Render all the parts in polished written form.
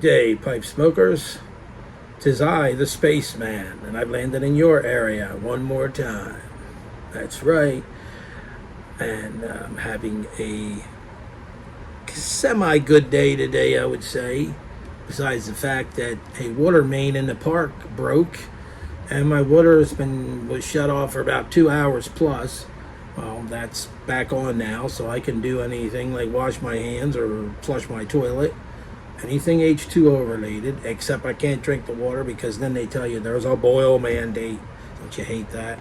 day, pipe smokers. 'Tis I, the spaceman, and I've landed in your area one more time. That's right. And I'm having a semi-good day today, I would say. Besides the fact that a water main in the park broke, and my water was shut off for about 2 hours plus. Well, that's back on now, so I can do anything like wash my hands or flush my toilet. Anything H2O related, except I can't drink the water because then they tell you there's a boil mandate. Don't you hate that?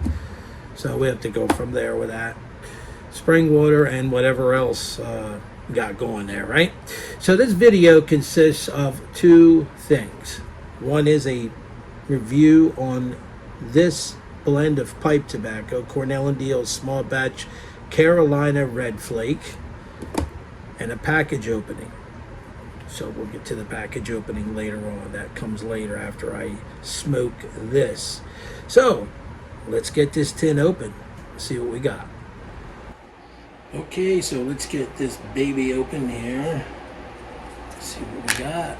So we have to go from there with that. Spring water and whatever else got going there, right? So this video consists of two things. One is a review on this blend of pipe tobacco, Cornell and Diehl small batch Carolina Red Flake, and a package opening. So we'll get to the package opening later on. That comes later after I smoke this. So let's get this tin open, see what we got. Okay, so let's get this baby open here. See what we got.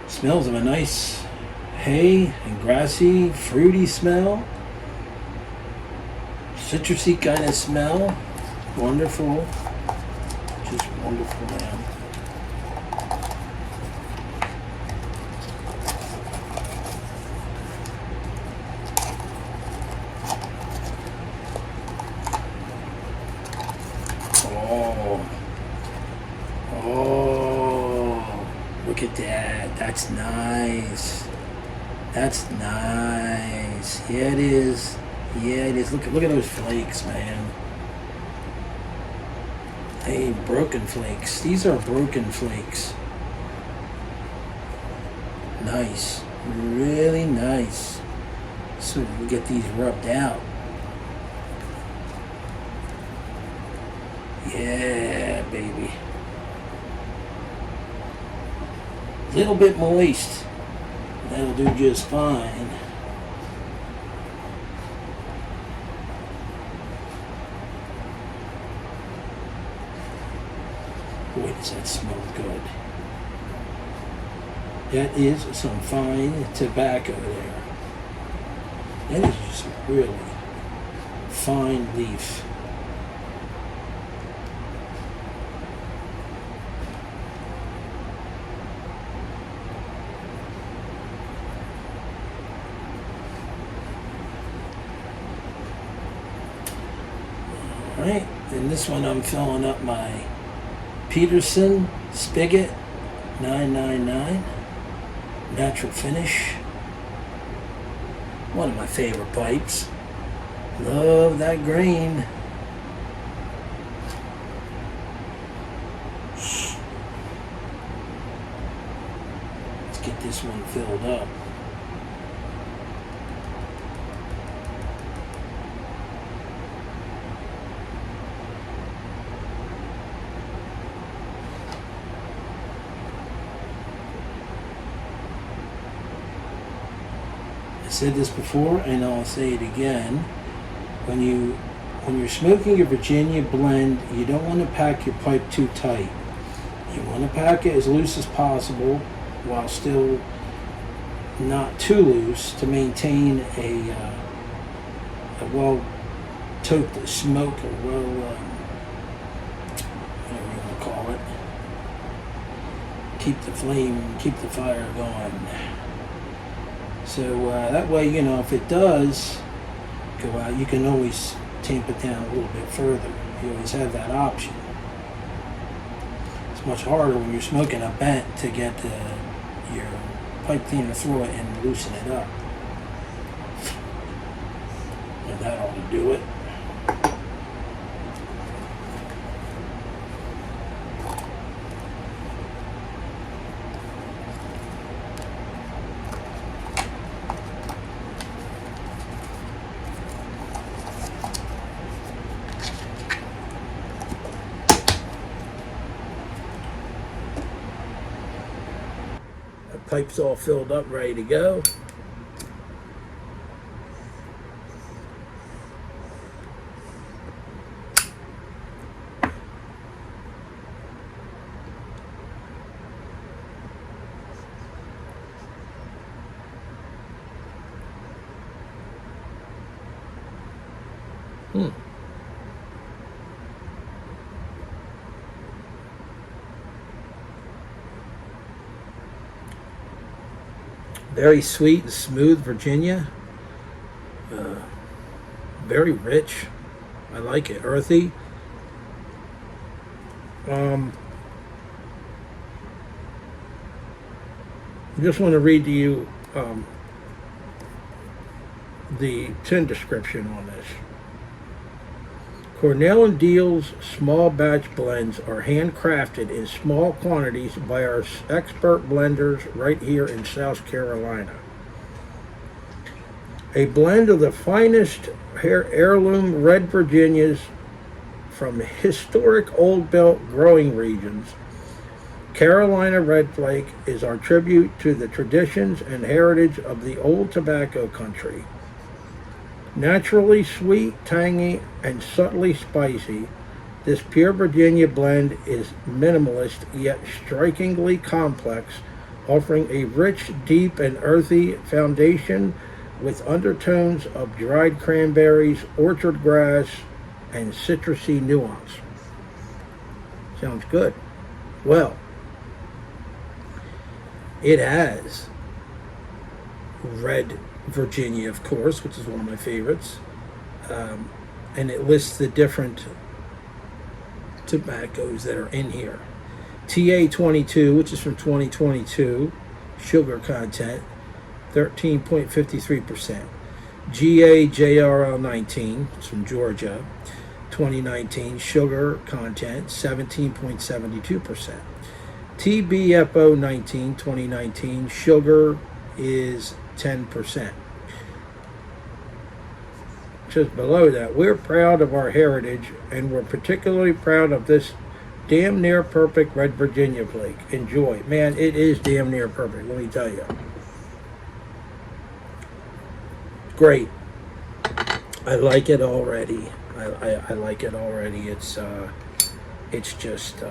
Smells of a nice hay and grassy, fruity smell. Citrusy kind of smell. Wonderful. Just wonderful, man. Oh, look at that. That's nice. That's nice. Yeah, it is. Yeah, it is. Look at those flakes, man. Hey, broken flakes. These are broken flakes. Nice. Really nice. So we can get these rubbed out. Yeah, baby. Little bit moist. That'll do just fine. Boy, does that smell good. That is some fine tobacco there. That is just really fine leaf. Alright, and this one I'm filling up my Peterson Spigot 999 natural finish. One of my favorite pipes. Love that grain. Let's get this one filled up. I said this before and I'll say it again. When you're smoking a Virginia blend, you don't want to pack your pipe too tight. You want to pack it as loose as possible while still not too loose to maintain a well-toasted smoke, or whatever you want to call it. Keep the fire going. So that way, you know, if it does go out, you can always tamp it down a little bit further. You always have that option. It's much harder when you're smoking a bent to get your pipe cleaner through it and loosen it up. And that ought to do it. Pipe's all filled up, ready to go. Hmm. Very sweet and smooth Virginia. Uh, very rich. I like it. Earthy. Um, I just want to read to you the tin description on this. Cornell and Diehl's small batch blends are handcrafted in small quantities by our expert blenders right here in South Carolina. A blend of the finest heirloom red Virginias from historic Old Belt growing regions. Carolina Red Flake is our tribute to the traditions and heritage of the old tobacco country. Naturally sweet, tangy, and subtly spicy, this pure Virginia blend is minimalist yet strikingly complex, offering a rich, deep, and earthy foundation with undertones of dried cranberries, orchard grass, and citrusy nuance. Sounds good. Well, it has red Virginia, of course, which is one of my favorites. And it lists the different tobaccos that are in here. TA22, which is from 2022, sugar content, 13.53%. GAJRL19, it's from Georgia, 2019, sugar content, 17.72%. TBFO19, 2019, sugar is 10%. Just below that, we're proud of our heritage, and we're particularly proud of this damn near perfect red Virginia flake. Enjoy. Man, it is damn near perfect, let me tell you. Great. I like it already. I like it already. It's just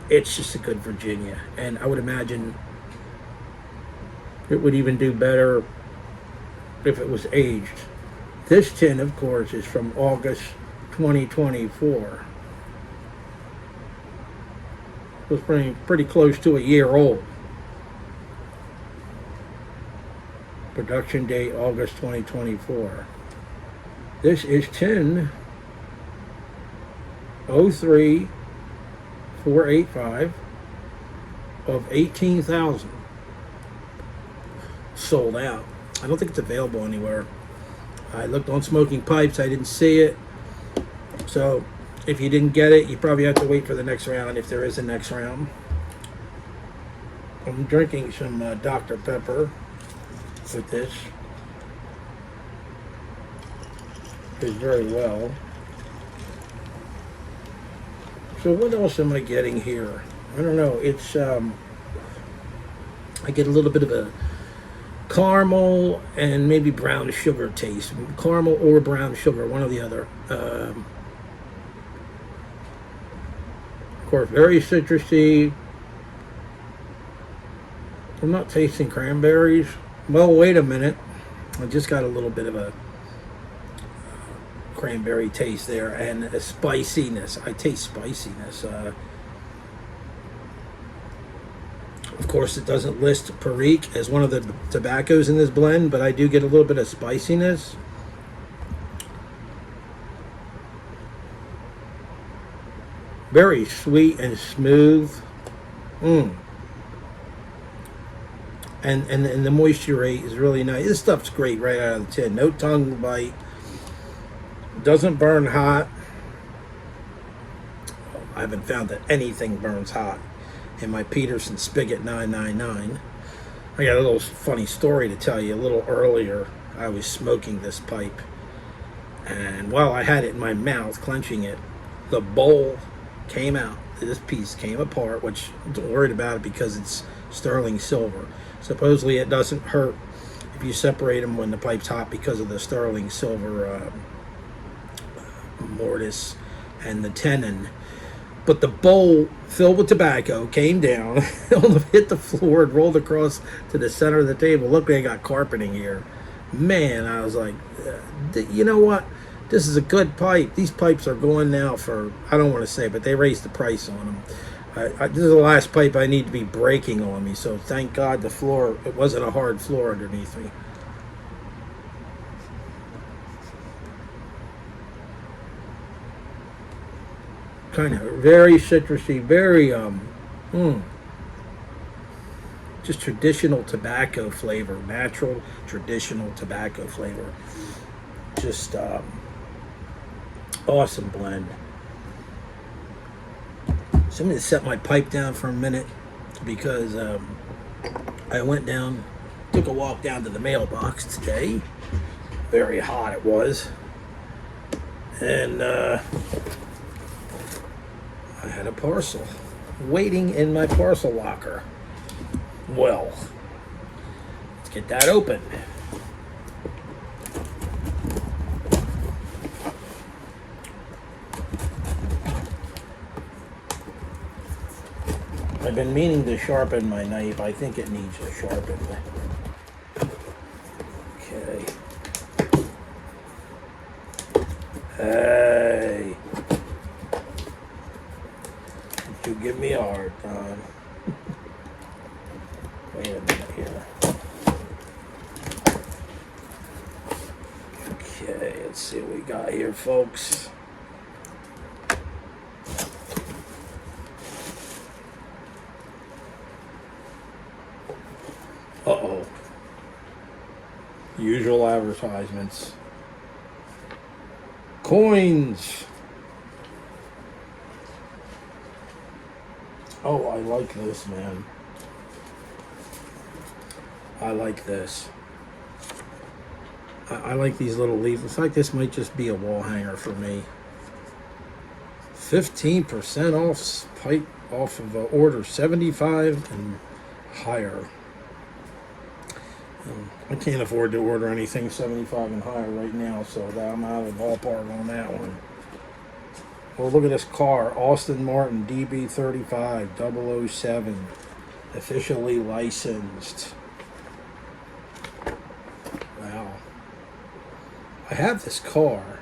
it's just a good Virginia, and I would imagine it would even do better if it was aged. This tin, of course, is from August 2024. It was pretty close to a year old. Production date August 2024. This is tin 03485 of 18,000. Sold out. I don't think it's available anywhere. I looked on Smoking Pipes, I didn't see it. So if you didn't get it, you probably have to wait for the next round, if there is a next round. I'm drinking some Dr. Pepper with this. Did very well. So what else am I getting here? I don't know. It's I get a little bit of a caramel and maybe brown sugar taste. Caramel or brown sugar, one or the other. Of course, very citrusy. I'm not tasting cranberries. Well, wait a minute. I just got a little bit of a cranberry taste there, and a spiciness. I taste spiciness. Of course, it doesn't list Perique as one of the tobaccos in this blend, but I do get a little bit of spiciness. Very sweet and smooth. And the moisture rate is really nice. This stuff's great right out of the tin. No tongue bite. Doesn't burn hot. I haven't found that anything burns hot in my Peterson Spigot 999. I got a little funny story to tell you. A little earlier, I was smoking this pipe, and while I had it in my mouth, clenching it, the bowl came out. This piece came apart, which I'm not worried about it because it's sterling silver. Supposedly it doesn't hurt if you separate them when the pipe's hot because of the sterling silver mortise and the tenon. But the bowl filled with tobacco came down, hit the floor, and rolled across to the center of the table. Luckily, I got carpeting here. Man, I was like, you know what? This is a good pipe. These pipes are going now for, I don't want to say, but they raised the price on them. This is the last pipe I need to be breaking on me. So thank God the floor, it wasn't a hard floor underneath me. Kind of very citrusy, very just traditional tobacco flavor, natural traditional tobacco flavor. Just awesome blend. So I'm going to set my pipe down for a minute because I went down, took a walk down to the mailbox today. Very hot it was, and I had a parcel waiting in my parcel locker. Well, let's get that open. I've been meaning to sharpen my knife. I think it needs a sharpen. Okay. Hey. You give me a hard time. Wait a minute here. Okay, let's see what we got here, folks. Uh-oh. Usual advertisements. Coins. Oh, I like this, man. I like this. I like these little leaves. It's like this might just be a wall hanger for me. 15% off pipe off of order 75 and higher. I can't afford to order anything 75 and higher right now, so I'm out of the ballpark on that one. Well, look at this car, Austin Martin DB35 007, officially licensed. Wow. I have this car,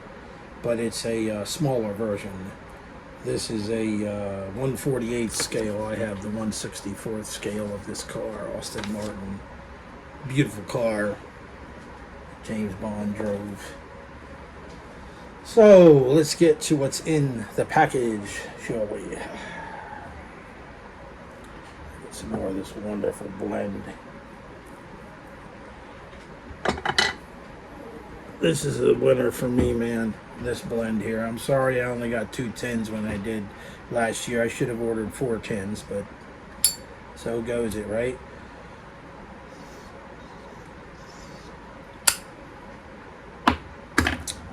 but it's a smaller version. This is a 1/48 scale. I have the 1/64 scale of this car, Austin Martin. Beautiful car. James Bond drove. So let's get to what's in the package, shall we? Get some more of this wonderful blend. This is a winner for me, man. This blend here. I'm sorry I only got 2 tins when I did last year. I should have ordered 4 tins, but so goes it, right?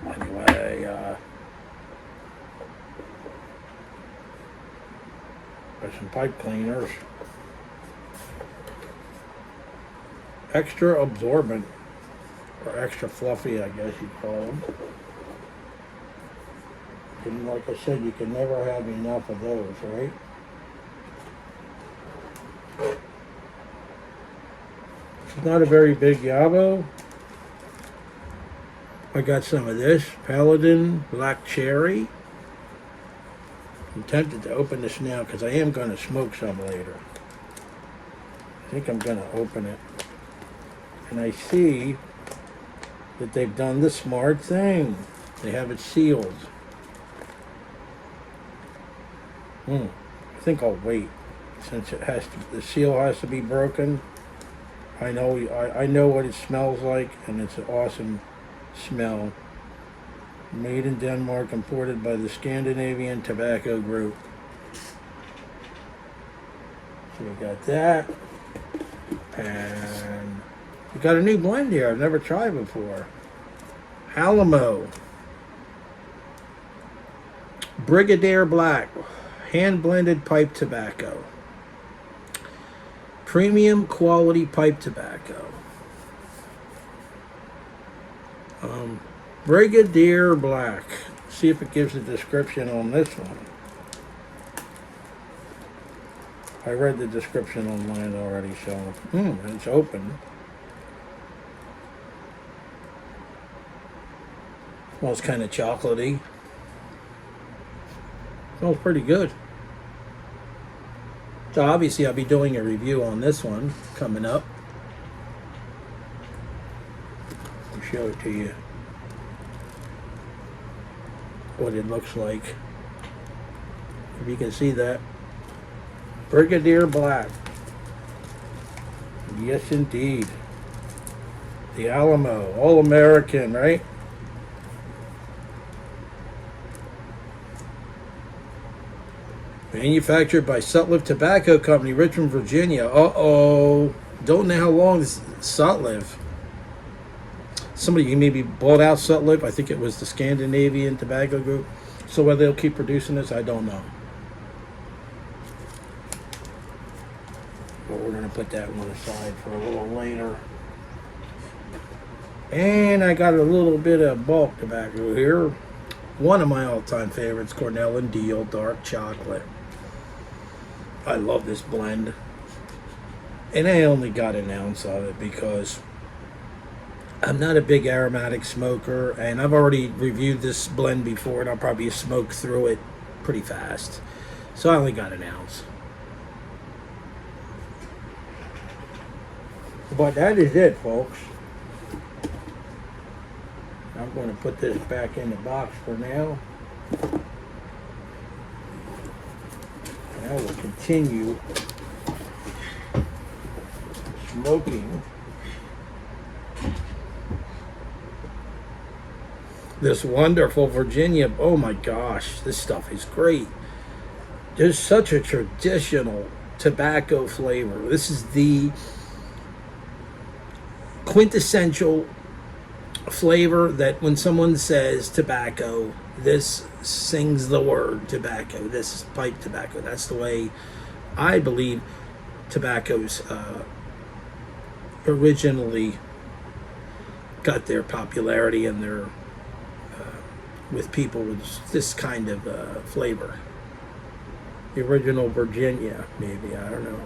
Anyway, there's some pipe cleaners. Extra absorbent, or extra fluffy, I guess you'd call them. And like I said, you can never have enough of those, right? It's not a very big Yabo. I got some of this, Paladin Black Cherry. I'm tempted to open this now because I am going to smoke some later. I think I'm going to open it. And I see that they've done the smart thing. They have it sealed. I think I'll wait since it has to. The seal has to be broken. I know what it smells like, and it's an awesome smell. Made in Denmark, imported by the Scandinavian Tobacco Group. So we got that, and we got a new blend here I've never tried before. Alamo Brigadier Black, hand-blended pipe tobacco. Premium quality pipe tobacco. Brigadier Black. See if it gives a description on this one. I read the description online already, so it's open. Smells kind of chocolatey. Smells pretty good. So obviously I'll be doing a review on this one coming up. I'll show it to you what it looks like. If you can see that. Brigadier Black. Yes indeed. The Alamo, All-American, right? Manufactured by Sutliff Tobacco Company, Richmond, Virginia. Uh-oh. Don't know how long this Sutliff. Somebody maybe bought out Sutliff. I think it was the Scandinavian Tobacco Group. So whether they'll keep producing this, I don't know. But we're going to put that one aside for a little later. And I got a little bit of bulk tobacco here. One of my all-time favorites, Cornell and Diehl Dark Chocolate. I love this blend. And I only got an ounce of it because I'm not a big aromatic smoker, and I've already reviewed this blend before, and I'll probably smoke through it pretty fast. So I only got an ounce. But that is it, folks. I'm going to put this back in the box for now. And I will continue smoking this wonderful Virginia. Oh my gosh, this stuff is great. There's such a traditional tobacco flavor. This is the quintessential flavor that when someone says tobacco, this sings the word tobacco. This is pipe tobacco. That's the way I believe tobaccos originally got their popularity and their with people with this kind of flavor. The original Virginia, maybe, I don't know.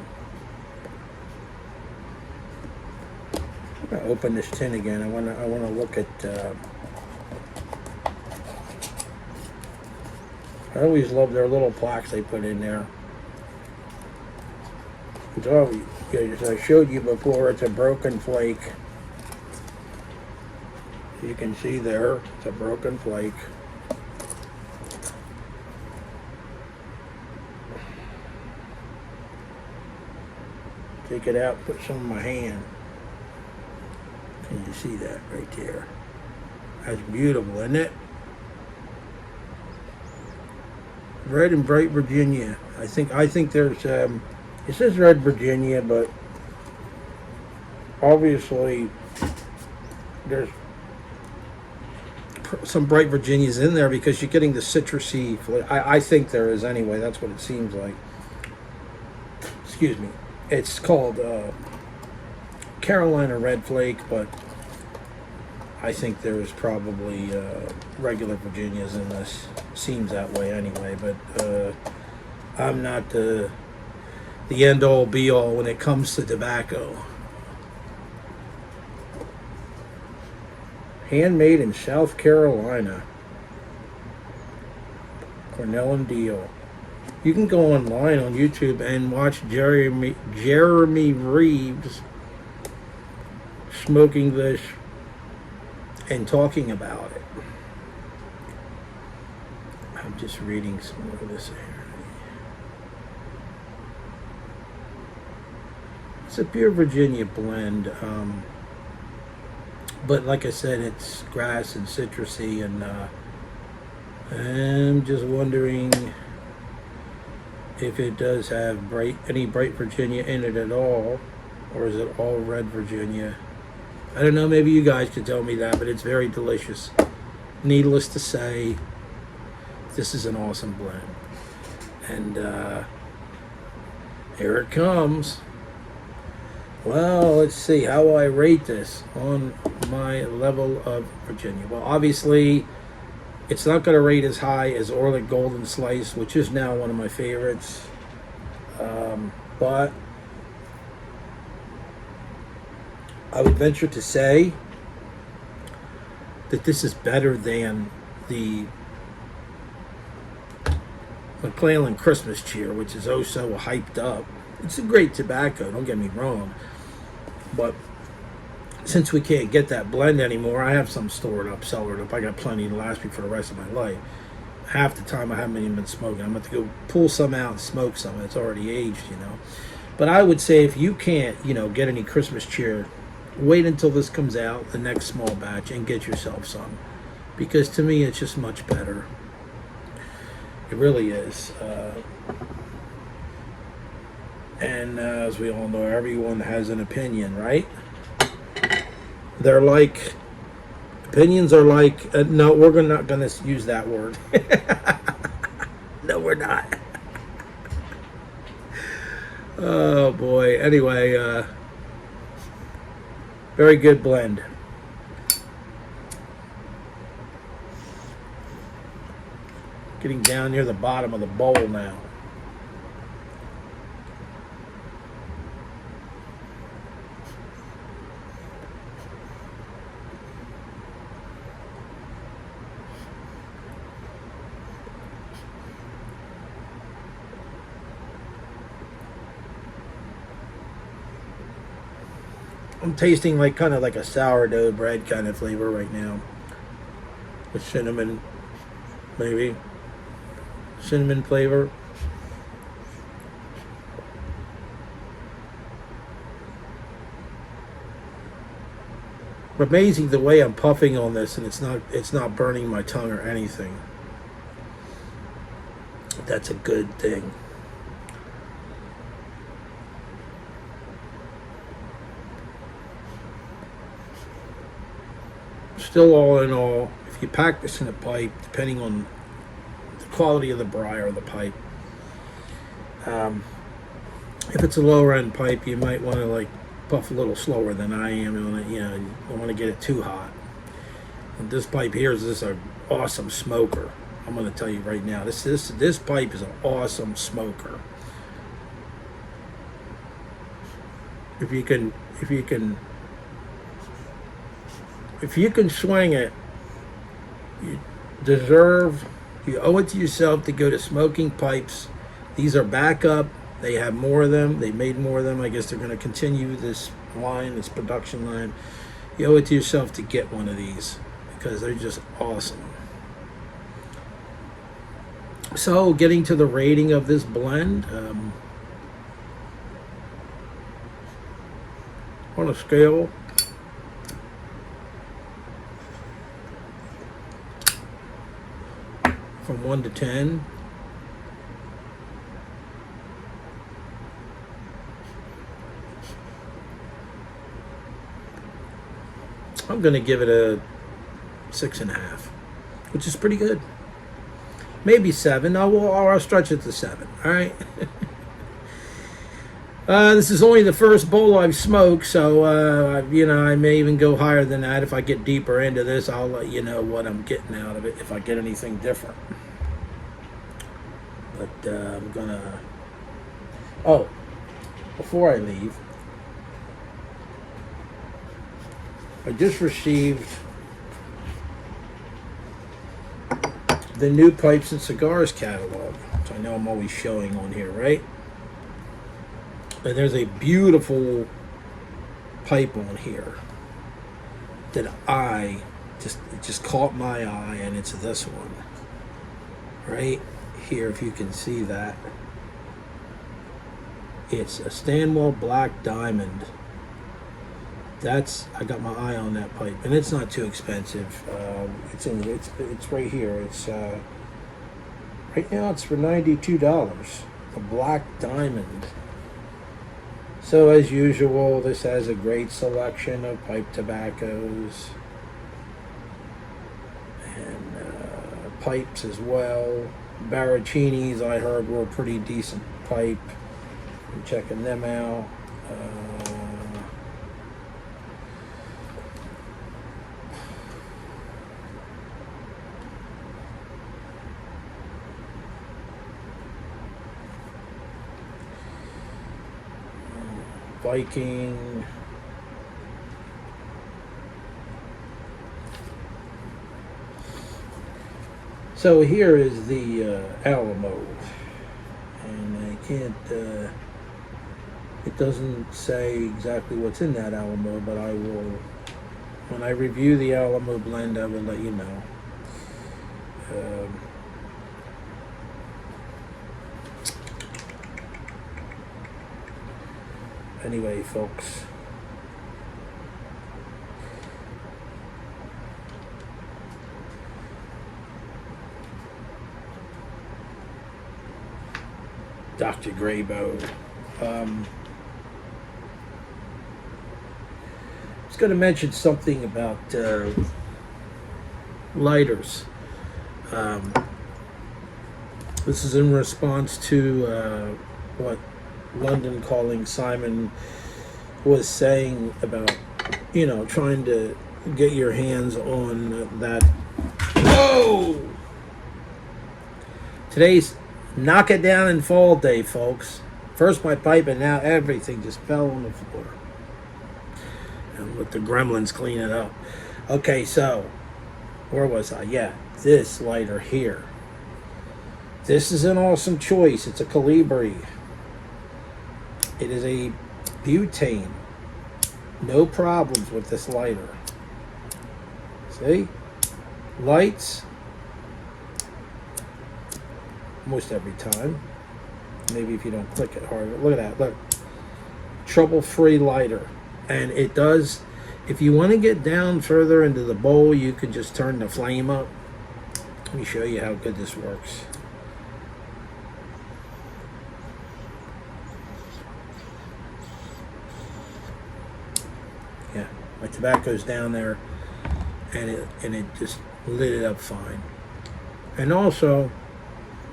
I'm gonna open this tin again. I wanna look at. I always love their little plaques they put in there. So, as I showed you before, it's a broken flake. You can see there, it's a broken flake. Take it out, put some in my hand. Can you see that right there? That's beautiful, isn't it? Red and bright Virginia. I think there's it says red Virginia, but obviously there's some bright Virginias in there because you're getting the citrusy flavor. I think there is anyway. That's what it seems like. Excuse me. It's called Carolina Red Flake, but I think there is probably regular Virginias in this. Seems that way anyway, but I'm not the end-all be-all when it comes to tobacco. Handmade in South Carolina. Cornell and Diehl. You can go online on YouTube and watch Jeremy Reeves smoking this and talking about it. I'm just reading some more of this here. It's a pure Virginia blend, but like I said, it's grass and citrusy, and I'm just wondering if it does have any bright Virginia in it at all, or is it all red Virginia? I don't know, maybe you guys could tell me that, but it's very delicious. Needless to say, this is an awesome blend. And here it comes. Well, let's see, how will I rate this on my level of Virginia? Well, obviously, it's not going to rate as high as Orlick Golden Slice, which is now one of my favorites. But I would venture to say that this is better than the McClellan Christmas Cheer, which is oh so hyped up. It's a great tobacco, don't get me wrong. But since we can't get that blend anymore, I have some stored up, cellared up. I got plenty to last me for the rest of my life. Half the time I haven't even been smoking. I'm going to go pull some out and smoke some. It's already aged, you know. But I would say if you can't, you know, get any Christmas cheer, wait until this comes out, the next small batch, and get yourself some. Because to me, it's just much better. It really is. And as we all know, everyone has an opinion, right? They're like, opinions are like, no, we're not going to use that word. No, we're not. Oh, boy. Anyway, very good blend. Getting down near the bottom of the bowl now. I'm tasting like kind of like a sourdough bread kind of flavor right now. With cinnamon, maybe. Cinnamon flavor. Amazing the way I'm puffing on this, and it's not burning my tongue or anything. That's a good thing. Still, all in all, if you pack this in a pipe, depending on the quality of the briar of the pipe, if it's a lower end pipe, you might want to like puff a little slower than I am on it. You know, you don't want to get it too hot. And this pipe here is just an awesome smoker. I'm going to tell you right now, this pipe is an awesome smoker. If you can swing it, you owe it to yourself to go to smoking pipes. These are backup. They have more of them. They made more of them. I guess they're going to continue this line, this production line. You owe it to yourself to get one of these because they're just awesome. So, getting to the rating of this blend, on a scale from 1 to 10, I'm going to give it a 6.5, which is pretty good. Maybe 7. I'll stretch it to 7. All right. This is only the first bowl I've smoked, so you know, I may even go higher than that. If I get deeper into this, I'll let you know what I'm getting out of it if I get anything different. But I'm gonna. Oh, before I leave, I just received the new Pipes and Cigars catalog, which I know I'm always showing on here, right? And there's a beautiful pipe on here that it just caught my eye, and it's this one right here. If you can see that, it's a Stanwell Black Diamond. I got my eye on that pipe, and it's not too expensive. It's right here. It's right now it's for $92. The Black Diamond. So as usual, this has a great selection of pipe tobaccos and pipes as well. Baraccinis, I heard, were a pretty decent pipe. I'm checking them out. biking. So here is the Alamo, and I can't, it doesn't say exactly what's in that Alamo, but I will, when I review the Alamo blend, I will let you know. Anyway, folks, Dr. Graybo. I was going to mention something about lighters. This is in response to what London Calling Simon was saying about, you know, trying to get your hands on that. Whoa! Today's knock it down and fall day, folks. First my pipe, and now everything just fell on the floor. And let the gremlins clean it up. Okay, so where was I? Yeah, this lighter here. This is an awesome choice. It's a Calibri. It is a butane. No problems with this lighter. See? Lights. Most every time. Maybe if you don't click it hard. Look at that. Look. Trouble-free lighter. And it does, if you want to get down further into the bowl, you can just turn the flame up. Let me show you how good this works. Yeah, my tobacco's down there, and it just lit it up fine. And also,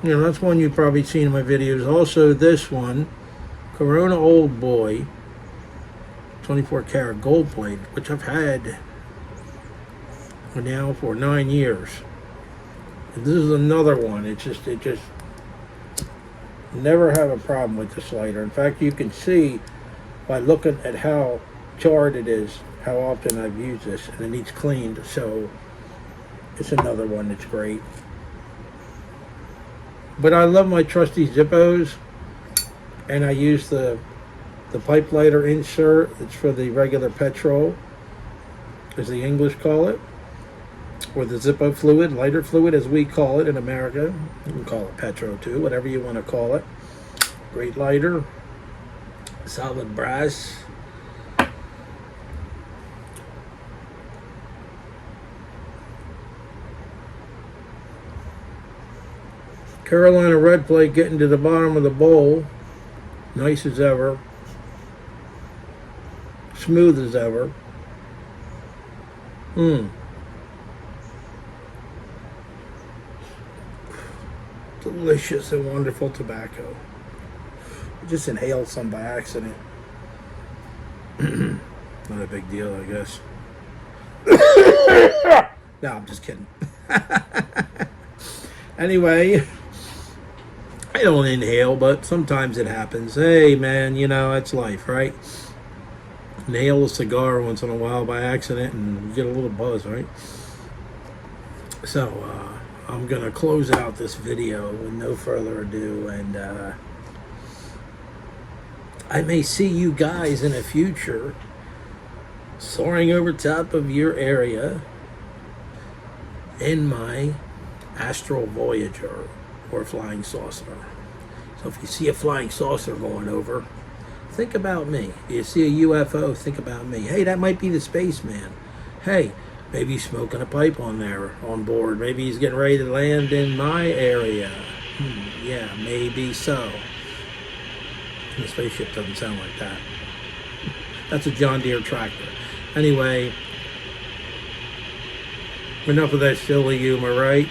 you know, that's one you've probably seen in my videos. Also, this one, Corona Old Boy, 24 karat gold plate, which I've had now for 9 years. And this is another one. It just never have a problem with this lighter. In fact, you can see by looking at how charred it is, how often I've used this, and it needs cleaned. So it's another one that's great. But I love my trusty Zippos, and I use the pipe lighter insert. It's for the regular petrol, as the English call it, or the Zippo fluid, lighter fluid as we call it in America. You can call it petro too, whatever you want to call it. Great lighter, solid brass. Carolina red plate getting to the bottom of the bowl, nice as ever. Smooth as ever. Delicious and wonderful tobacco. I just inhaled some by accident. Not a big deal, I guess. No, I'm just kidding. Anyway, I don't inhale, but sometimes it happens. Hey, man, you know, it's life, right? Inhale a cigar once in a while by accident and you get a little buzz, right? So, I'm going to close out this video with no further ado, and I may see you guys in the future soaring over top of your area in my astral Voyager or flying saucer. So if you see a flying saucer going over, think about me. If you see a UFO, think about me. Hey, that might be the spaceman. Hey, maybe he's smoking a pipe on there on board. Maybe he's getting ready to land in my area. Yeah, maybe so. The spaceship doesn't sound like that. That's a John Deere tractor. Anyway, enough of that silly humor, right?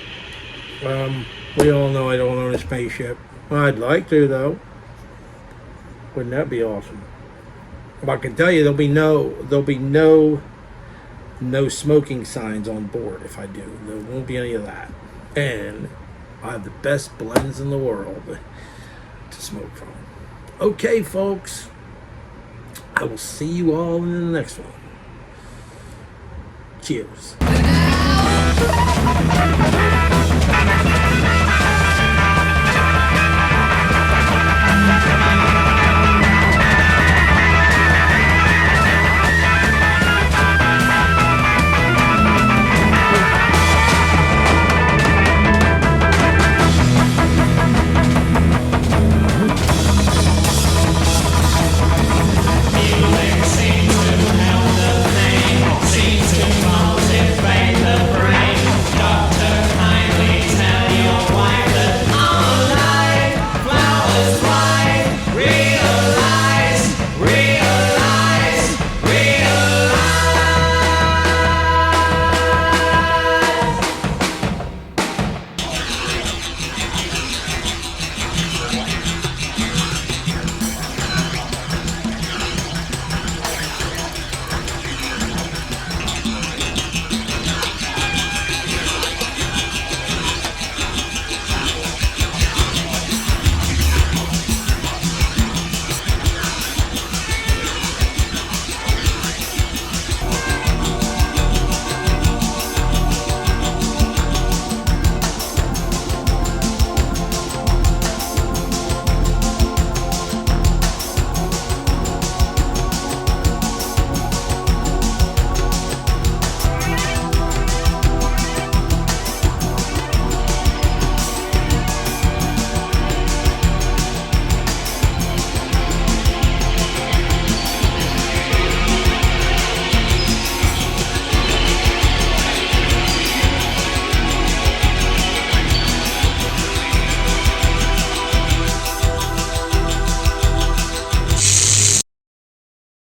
We all know I don't own a spaceship. Well, I'd like to, though. Wouldn't that be awesome? But I can tell you there'll be no smoking signs on board if I do. There won't be any of that. And I have the best blends in the world to smoke from. Okay, folks. I will see you all in the next one. Cheers.